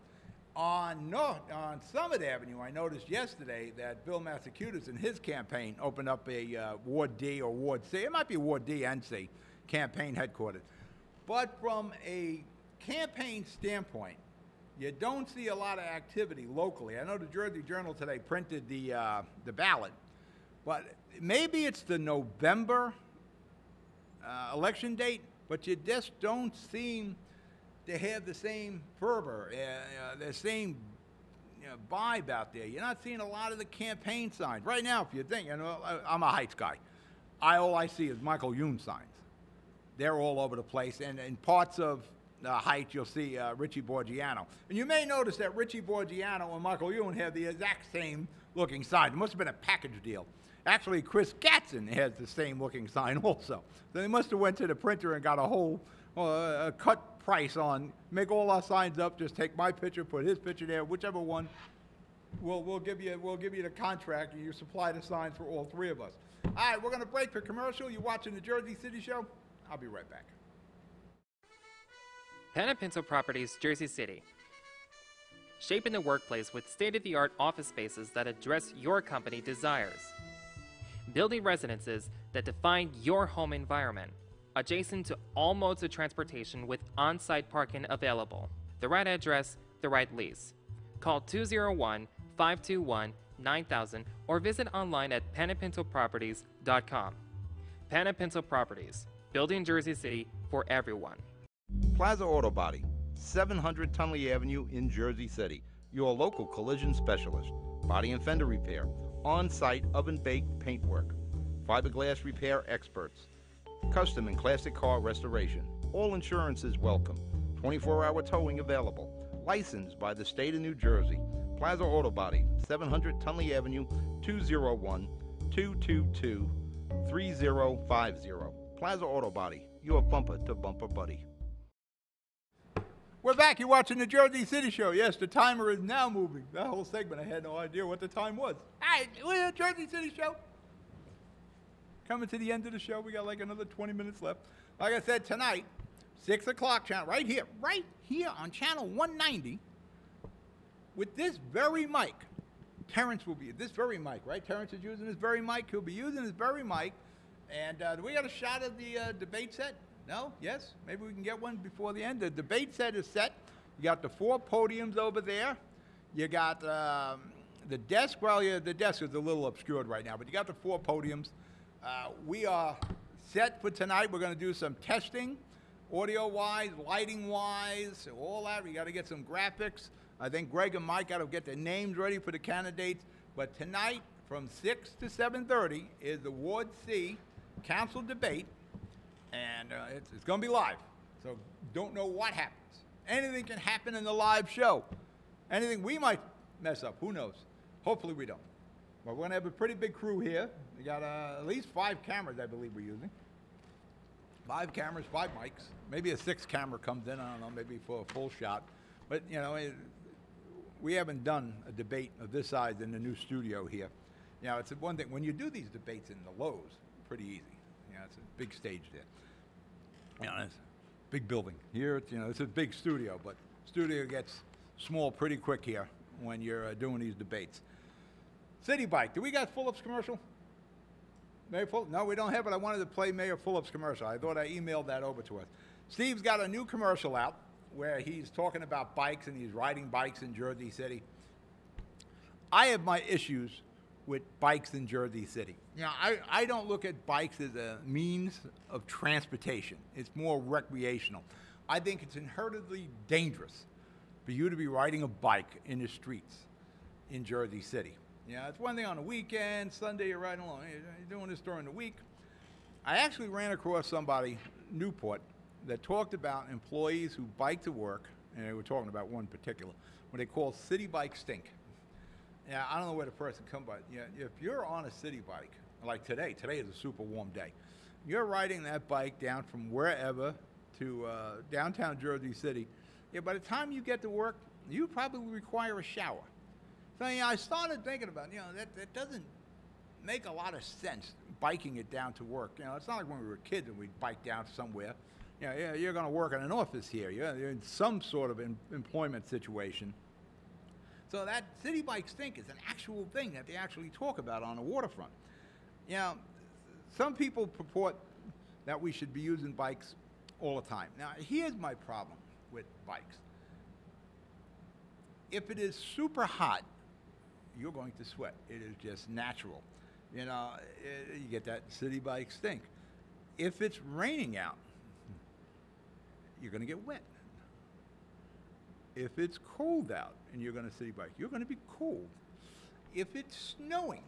On Summit Avenue, I noticed yesterday that Bill Massacutis and his campaign opened up a Ward D or Ward C. It might be Ward D and C campaign headquarters. But from a campaign standpoint, you don't see a lot of activity locally. I know the Jersey Journal today printed the ballot, but maybe it's the November election date, but you just don't seem to have the same fervor, the same vibe out there. You're not seeing a lot of the campaign signs. Right now, if you think, I'm a Heights guy, all I see is Michael Youn signs. They're all over the place, and in parts of Heights, you'll see Richie Borgiano. And you may notice that Richie Borgiano and Michael Youn have the exact same looking sign. It must have been a package deal. Actually, Chris Gatzin has the same looking sign also. So they must have went to the printer and got a whole a cut price on, make all our signs up, just take my picture, put his picture there, whichever one, we'll give you the contract, and you supply the signs for all 3 of us. All right, we're going to break for commercial. You watching the Jersey City Show? I'll be right back. Pan & Pinto Properties, Jersey City. Shaping the workplace with state-of-the-art office spaces that address your company desires. Building residences that define your home environment. adjacent to all modes of transportation with on-site parking available. The right address, the right lease. Call 201-521-9000 or visit online at panapintoproperties.com. Panapinto Properties, building Jersey City for everyone. Plaza Auto Body, 700 Tunley Avenue in Jersey City. Your local collision specialist. Body and fender repair. On-site oven-baked paintwork. Fiberglass repair experts. Custom and classic car restoration. All insurance is welcome. 24-hour towing available. Licensed by the state of New Jersey. Plaza Auto Body, 700 Tunley Avenue, 201-222-3050. Plaza Auto Body, your bumper-to-bumper buddy. We're back. You're watching the Jersey City Show. Yes, the timer is now moving. That whole segment, I had no idea what the time was. All right, we're the Jersey City Show. Coming to the end of the show. We got like another 20 minutes left. Like I said, tonight, 6 o'clock channel, right here on channel 190, with this very mic. Terrence will be this very mic, right? Terrence is using this very mic. He'll be using this very mic. And do we got a shot of the debate set? No? Yes? Maybe we can get one before the end. The debate set is set. You got the 4 podiums over there. You got the desk. Well, yeah, the desk is a little obscured right now, but you got the 4 podiums. We are set for tonight. We're going to do some testing, audio-wise, lighting-wise, all that. We got to get some graphics. I think Greg and Mike got to get their names ready for the candidates. But tonight, from 6 to 7:30, is the Ward C council debate. And it's going to be live, so don't know what happens. Anything can happen in the live show. Anything we might mess up, who knows? Hopefully we don't. But we're going to have a pretty big crew here. We got at least 5 cameras, I believe we're using. 5 cameras, 5 mics. Maybe a 6th camera comes in, I don't know, maybe for a full shot. But, you know, we haven't done a debate of this size in the new studio here. You know, it's one thing, when you do these debates in the Lowe's, pretty easy. You know, it's a big stage there. You know, it's a big building. Here, it's, you know, it's a big studio, but studio gets small pretty quick here when you're doing these debates. City Bike, do we got Phillips commercial? Mayor Phillips? No, we don't have it. I wanted to play Mayor Phillips commercial. I thought I emailed that over to us. Steve's got a new commercial out where he's talking about bikes and he's riding bikes in Jersey City. I have my issues with bikes in Jersey City. You know, I don't look at bikes as a means of transportation. It's more recreational. I think it's inherently dangerous for you to be riding a bike in the streets in Jersey City. You know, it's one thing on the weekend, Sunday you're riding along, you're doing this during the week. I actually ran across somebody, Newport, that talked about employees who bike to work, and they were talking about one particular, what they call city bike stink. Yeah, I don't know where the person come by. Yeah, if you're on a city bike, like today is a super warm day. You're riding that bike down from wherever to downtown Jersey City. Yeah, by the time you get to work, you probably require a shower. So yeah, I started thinking about, you know, that doesn't make a lot of sense, biking it down to work. You know, it's not like when we were kids and we'd bike down somewhere. You know, yeah, you're going to work in an office here. You're in some sort of employment situation. So that city bike stink is an actual thing that they actually talk about on the waterfront. You know, some people purport that we should be using bikes all the time. Now, here's my problem with bikes. If it is super hot, you're going to sweat. It is just natural. You know, you get that city bike stink. If it's raining out, you're going to get wet. If it's cold out and you're going to city bike, you're going to be cold. If it's snowing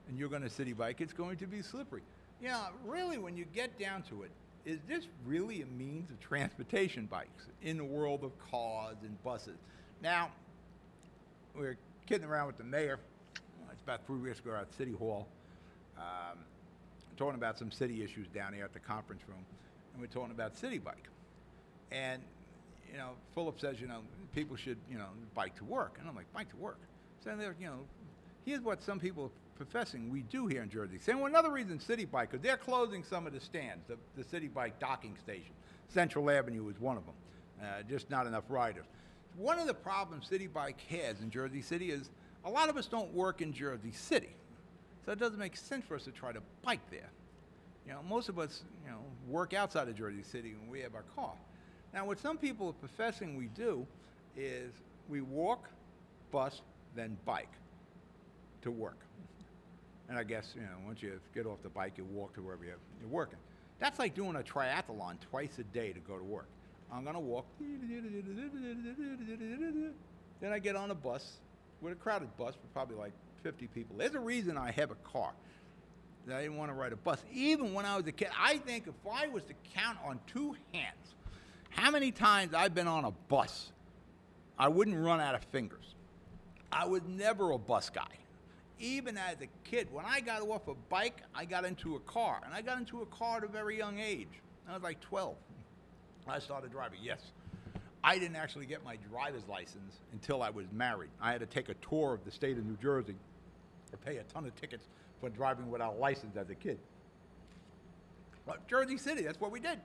and you're going to city bike, it's going to be slippery. You know, really, when you get down to it, is this really a means of transportation, bikes, in the world of cars and buses? Now, we're kidding around with the mayor. It's about 3 weeks ago at City Hall, talking about some city issues down here at the conference room, and we're talking about city bike. And you know, Philip says, you know, people should, you know, bike to work. And I'm like, bike to work? So they're, you know, here's what some people are professing we do here in Jersey. Saying, well, another reason city bike, because they're closing some of the stands, the city bike docking station. Central Avenue is one of them. Just not enough riders. One of the problems city bike has in Jersey City is a lot of us don't work in Jersey City. So it doesn't make sense for us to try to bike there. You know, most of us, you know, work outside of Jersey City when we have our car. Now, what some people are professing we do is we walk, bus, then bike to work. And I guess, you know, once you get off the bike, you walk to wherever you're working. That's like doing a triathlon twice a day to go to work. I'm going to walk, then I get on a bus, with a crowded bus with probably like 50 people. There's a reason I have a car. That I didn't want to ride a bus. Even when I was a kid, I think if I was to count on two hands how many times I've been on a bus, I wouldn't run out of fingers. I was never a bus guy. Even as a kid, when I got off a bike, I got into a car. And I got into a car at a very young age. I was like 12. I started driving, yes. I didn't actually get my driver's license until I was married. I had to take a tour of the state of New Jersey or pay a ton of tickets for driving without a license as a kid. But Jersey City, that's what we did.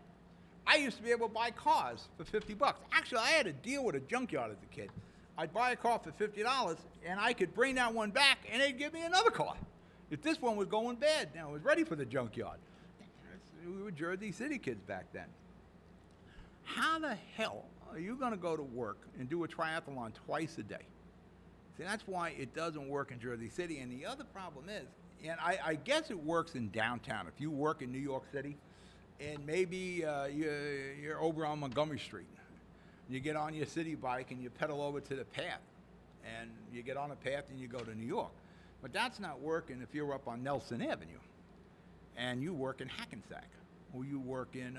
I used to be able to buy cars for 50 bucks. Actually, I had a deal with a junkyard as a kid. I'd buy a car for $50, and I could bring that one back, and they'd give me another car. If this one was going bad, now it was ready for the junkyard. We were Jersey City kids back then. How the hell are you going to go to work and do a triathlon twice a day? See, that's why it doesn't work in Jersey City. And the other problem is, and I guess it works in downtown. If you work in New York City, and maybe you're over on Montgomery Street, you get on your city bike and you pedal over to the path, and you get on the path and you go to New York. But that's not working if you're up on Nelson Avenue, and you work in Hackensack, or you work in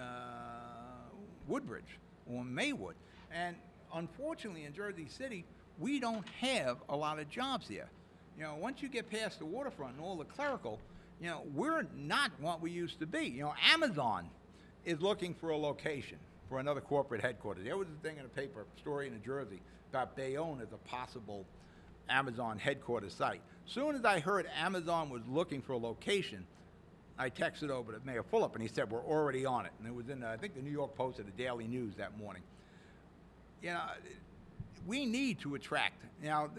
Woodbridge or Maywood. And unfortunately in Jersey City, we don't have a lot of jobs here. You know, once you get past the waterfront and all the clerical, you know, we're not what we used to be. You know, Amazon is looking for a location for another corporate headquarters. There was a thing in a paper, story in New Jersey, about Bayonne as a possible Amazon headquarters site. Soon as I heard Amazon was looking for a location, I texted over to Mayor Fulop, and he said, we're already on it. And it was in, I think, the New York Post or the Daily News that morning. You know, we need to attract. Now,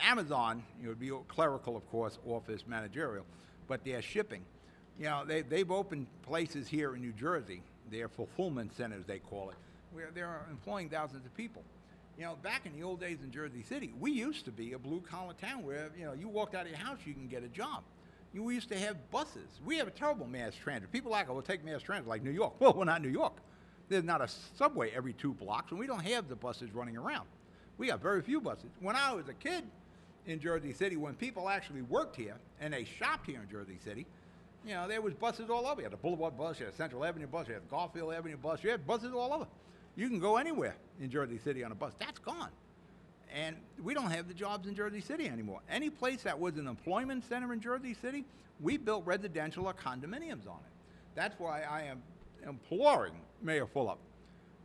Amazon, you know, would be clerical, of course, office, managerial, but they're shipping. You know, they've opened places here in New Jersey, their fulfillment centers, they call it, where they're employing thousands of people. You know, back in the old days in Jersey City, we used to be a blue-collar town where, you know, you walked out of your house, you can get a job. We used to have buses. We have a terrible mass transit. People like, oh, we'll take mass transit like New York. Well, we're not New York. There's not a subway every 2 blocks, and we don't have the buses running around. We have very few buses. When I was a kid in Jersey City, when people actually worked here and they shopped here in Jersey City, you know, there was buses all over. You had the Boulevard bus, you had the Central Avenue bus, you had the Garfield Avenue bus, you had buses all over. You can go anywhere in Jersey City on a bus. That's gone. And we don't have the jobs in Jersey City anymore. Any place that was an employment center in Jersey City, we built residential or condominiums on it. That's why I am imploring Mayor Fulop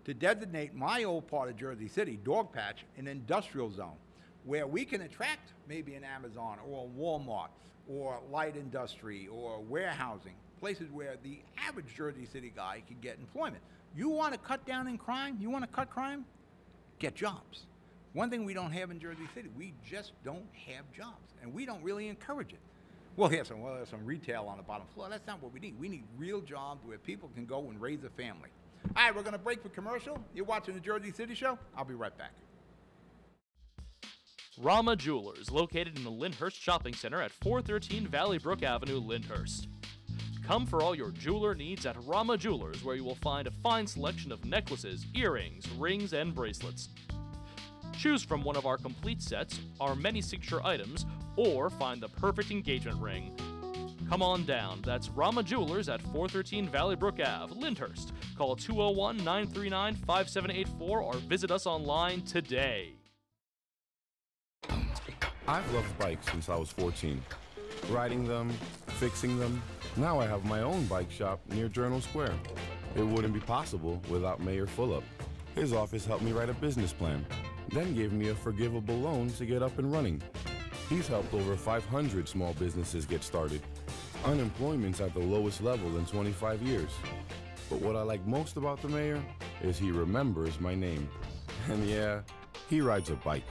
to designate my old part of Jersey City, Dogpatch, an industrial zone where we can attract maybe an Amazon or a Walmart or light industry or warehousing, places where the average Jersey City guy can get employment. You want to cut down in crime? You want to cut crime? Get jobs. One thing we don't have in Jersey City, we just don't have jobs, and we don't really encourage it. There's some retail on the bottom floor. That's not what we need. We need real jobs where people can go and raise a family. All right, we're going to break for commercial. You're watching the Jersey City Show. I'll be right back. Rama Jewelers, located in the Lyndhurst Shopping Center at 413 Valley Brook Avenue, Lyndhurst. Come for all your jeweler needs at Rama Jewelers, where you will find a fine selection of necklaces, earrings, rings, and bracelets. Choose from one of our complete sets, our many signature items, or find the perfect engagement ring. Come on down. That's Rama Jewelers at 413 Valley Brook Ave, Lyndhurst. Call 201-939-5784 or visit us online today. I've loved bikes since I was 14. Riding them, fixing them. Now I have my own bike shop near Journal Square. It wouldn't be possible without Mayor Fulop. His office helped me write a business plan, then gave me a forgivable loan to get up and running. He's helped over 500 small businesses get started. Unemployment's at the lowest level in 25 years. But what I like most about the mayor is he remembers my name. And yeah, he rides a bike.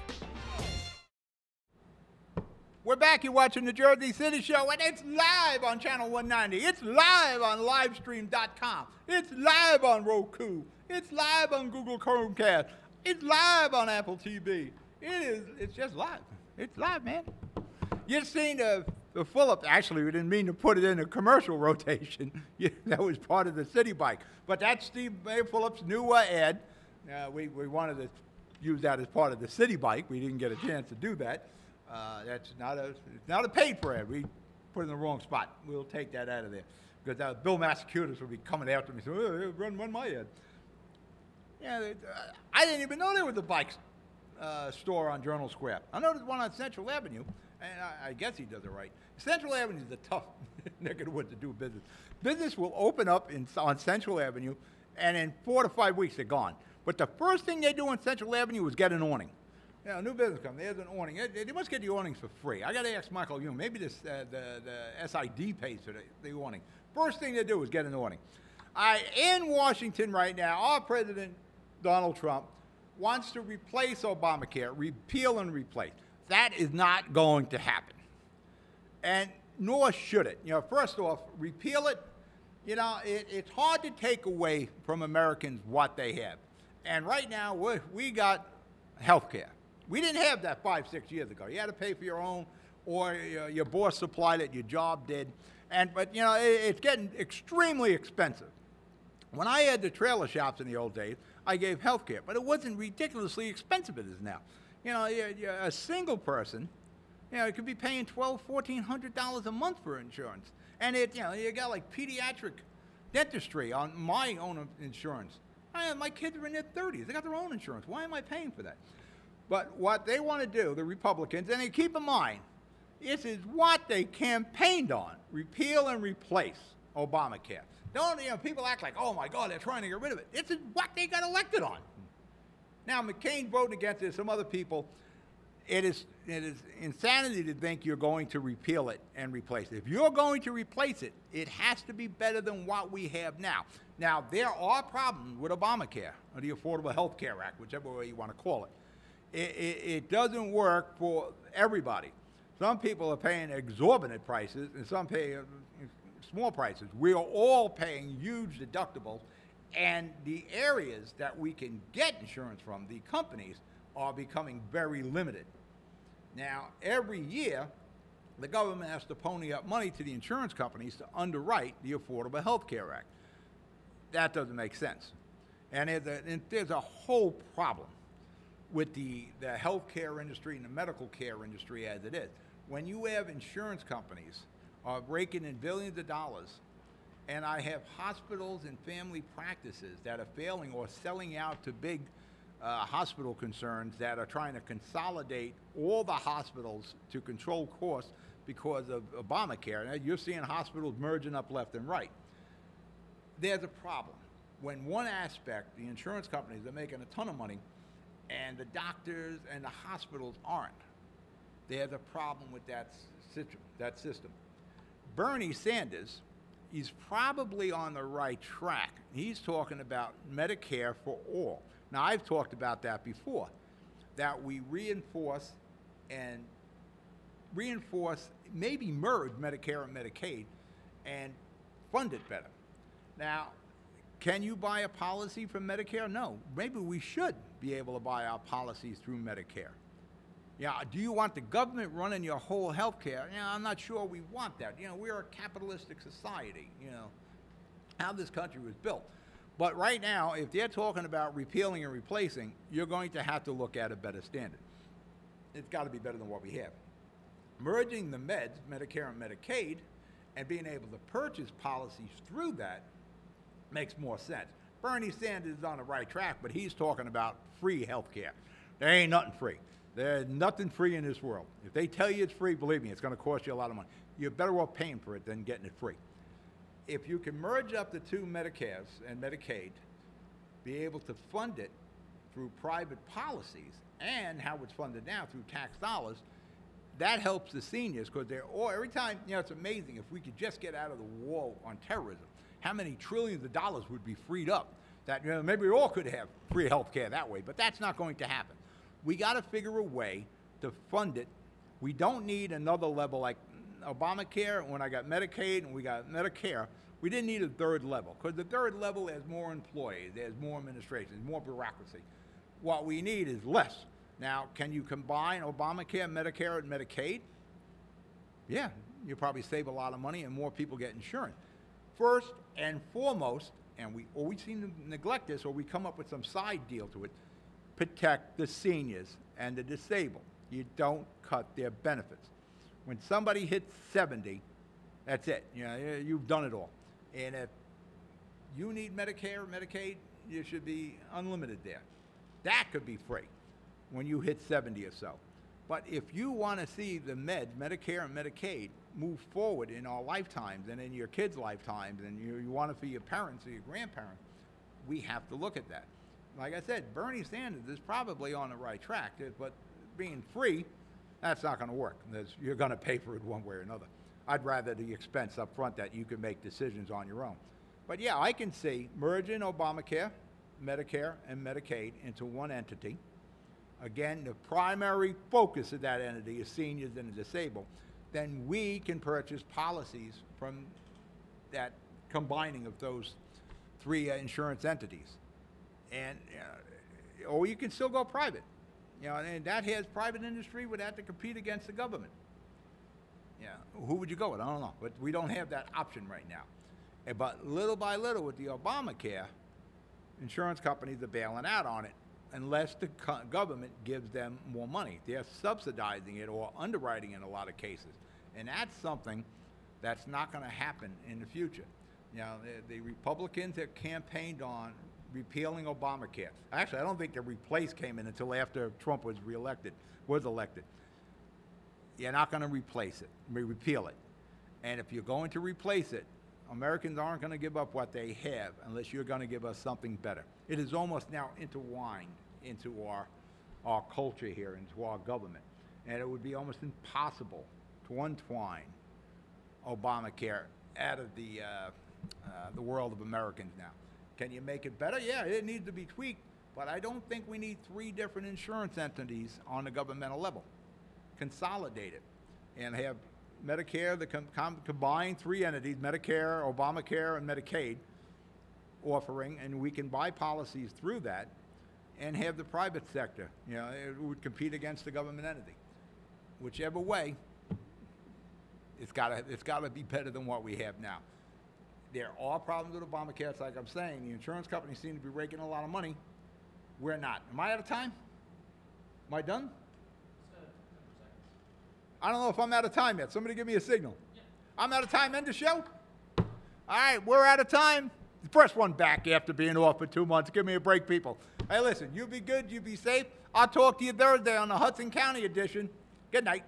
We're back. You're watching the Jersey City Show, and it's live on Channel 190. It's live on Livestream.com. It's live on Roku. It's live on Google Chromecast. It's live on Apple TV. It's just live. It's live, man. You've seen the Phillips. Actually, we didn't mean to put it in a commercial rotation. That was part of the City Bike. But that's Steve Phillips' new ad. We wanted to use that as part of the City Bike. We didn't get a chance to do that. It's not a paid for ad. We put it in the wrong spot. We'll take that out of there. Because Bill Massacutis will be coming after me. So, run my ad. Yeah, I didn't even know there was a bike store on Journal Square. I know there's one on Central Avenue, and I guess he does it right. Central Avenue is a tough neck of the woods to do business. Business will open up on Central Avenue, and in 4 to 5 weeks they're gone. But the first thing they do on Central Avenue is get an awning. You know, new business comes. There's an awning. They must get the awnings for free. I got to ask Michael Young. Maybe the SID pays for the awning. First thing they do is get an awning. In Washington right now, our president, Donald Trump, wants to replace Obamacare, repeal and replace. That is not going to happen. And nor should it. You know, first off, repeal it. You know, it's hard to take away from Americans what they have. And right now, we got health care. We didn't have that 5, 6 years ago. You had to pay for your own, or your boss supplied it, your job did. But, you know, it's getting extremely expensive. When I had the trailer shops in the old days, I gave health care, but it wasn't ridiculously expensive as it is now. You know, you're a single person, you know, you could be paying $1,200, $1,400 a month for insurance. And you know, you got like pediatric dentistry on my own insurance. My kids are in their 30s. They got their own insurance. Why am I paying for that? But what they want to do, the Republicans, and they keep in mind, this is what they campaigned on, repeal and replace Obamacare. Don't, you know, people act like, oh my God, they're trying to get rid of it. This is what they got elected on. Now, McCain voting against it, some other people, it is insanity to think you're going to repeal it and replace it. If you're going to replace it, it has to be better than what we have now. Now, there are problems with Obamacare, or the Affordable Health Care Act, whichever way you want to call it. It doesn't work for everybody. Some people are paying exorbitant prices, and some pay small prices. We are all paying huge deductibles, and the areas that we can get insurance from, the companies, are becoming very limited. Now, every year, the government has to pony up money to the insurance companies to underwrite the Affordable Health Care Act. That doesn't make sense. And there's a whole problem with the healthcare industry and the medical care industry as it is. When you have insurance companies are raking in billions of dollars, and I have hospitals and family practices that are failing or selling out to big hospital concerns that are trying to consolidate all the hospitals to control costs because of Obamacare. Now, you're seeing hospitals merging up left and right. There's a problem. When one aspect, the insurance companies are making a ton of money, and the doctors and the hospitals aren't. There's a problem with that system. Bernie Sanders, he's probably on the right track. He's talking about Medicare for all. Now, I've talked about that before, that we reinforce, maybe merge Medicare and Medicaid and fund it better. Now, can you buy a policy from Medicare? No. Maybe we should be able to buy our policies through Medicare. Yeah, do you want the government running your whole health care? Yeah, I'm not sure we want that. You know, we're a capitalistic society, you know, how this country was built. But right now, if they're talking about repealing and replacing, you're going to have to look at a better standard. It's got to be better than what we have. Merging the meds, Medicare and Medicaid, and being able to purchase policies through that makes more sense. Bernie Sanders is on the right track, but he's talking about free health care. There ain't nothing free. There's nothing free in this world. If they tell you it's free, believe me, it's going to cost you a lot of money. You're better off paying for it than getting it free. If you can merge up the two Medicares and Medicaid, be able to fund it through private policies and how it's funded now through tax dollars, that helps the seniors because they're all, every time, you know, it's amazing if we could just get out of the war on terrorism, how many trillions of dollars would be freed up that, you know, maybe we all could have free health care that way, but that's not going to happen. We got to figure a way to fund it We don't need another level like Obamacare. When I got Medicaid and we got Medicare, we didn't need a third level, because the third level has more employees, there's more administration, there's more bureaucracy. What we need is less. Now, can you combine Obamacare, Medicare, and Medicaid? Yeah, you probably save a lot of money and more people get insurance. First and foremost, and we always seem to neglect this, or we come up with some side deal to it, protect the seniors and the disabled. You don't cut their benefits. When somebody hits 70, that's it. You know, you've done it all. And if you need Medicare, Medicaid, you should be unlimited there. That could be free when you hit 70 or so. But if you want to see the meds, Medicare and Medicaid, move forward in our lifetimes and in your kids' lifetimes, and you want it for your parents or your grandparents, we have to look at that. Like I said, Bernie Sanders is probably on the right track, but being free, that's not going to work. You're going to pay for it one way or another. I'd rather the expense up front that you can make decisions on your own. But yeah, I can see merging Obamacare, Medicare, and Medicaid into one entity. Again, the primary focus of that entity is seniors and the disabled. Then we can purchase policies from that combining of those three insurance entities. And, or you can still go private. You know, and that has private industry would have to compete against the government. Yeah, who would you go with? I don't know, but we don't have that option right now. But little by little with the Obamacare, insurance companies are bailing out on it unless the government gives them more money. They're subsidizing it or underwriting in a lot of cases. And that's something that's not going to happen in the future. You know, the Republicans have campaigned on repealing Obamacare. Actually, I don't think the replace came in until after Trump was elected. You're not going to replace it, repeal it. And if you're going to replace it, Americans aren't going to give up what they have unless you're going to give us something better. It is almost now intertwined into our culture here, into our government. And it would be almost impossible to untwine Obamacare out of the world of Americans now. Can you make it better? Yeah, it needs to be tweaked, but I don't think we need 3 different insurance entities on the governmental level. Consolidate it and have Medicare, the combined 3 entities, Medicare, Obamacare, and Medicaid offering, and we can buy policies through that and have the private sector, you know, it would compete against the government entity. Whichever way, it's gotta be better than what we have now. There are problems with Obamacare. It's like I'm saying, the insurance companies seem to be raking a lot of money. We're not. Am I out of time? Am I done? I don't know if I'm out of time yet. Somebody give me a signal. Yeah. I'm out of time. End the show? All right, we're out of time. The first one back after being off for 2 months. Give me a break, people. Hey, listen, you be good, you be safe. I'll talk to you Thursday on the Hudson County edition. Good night.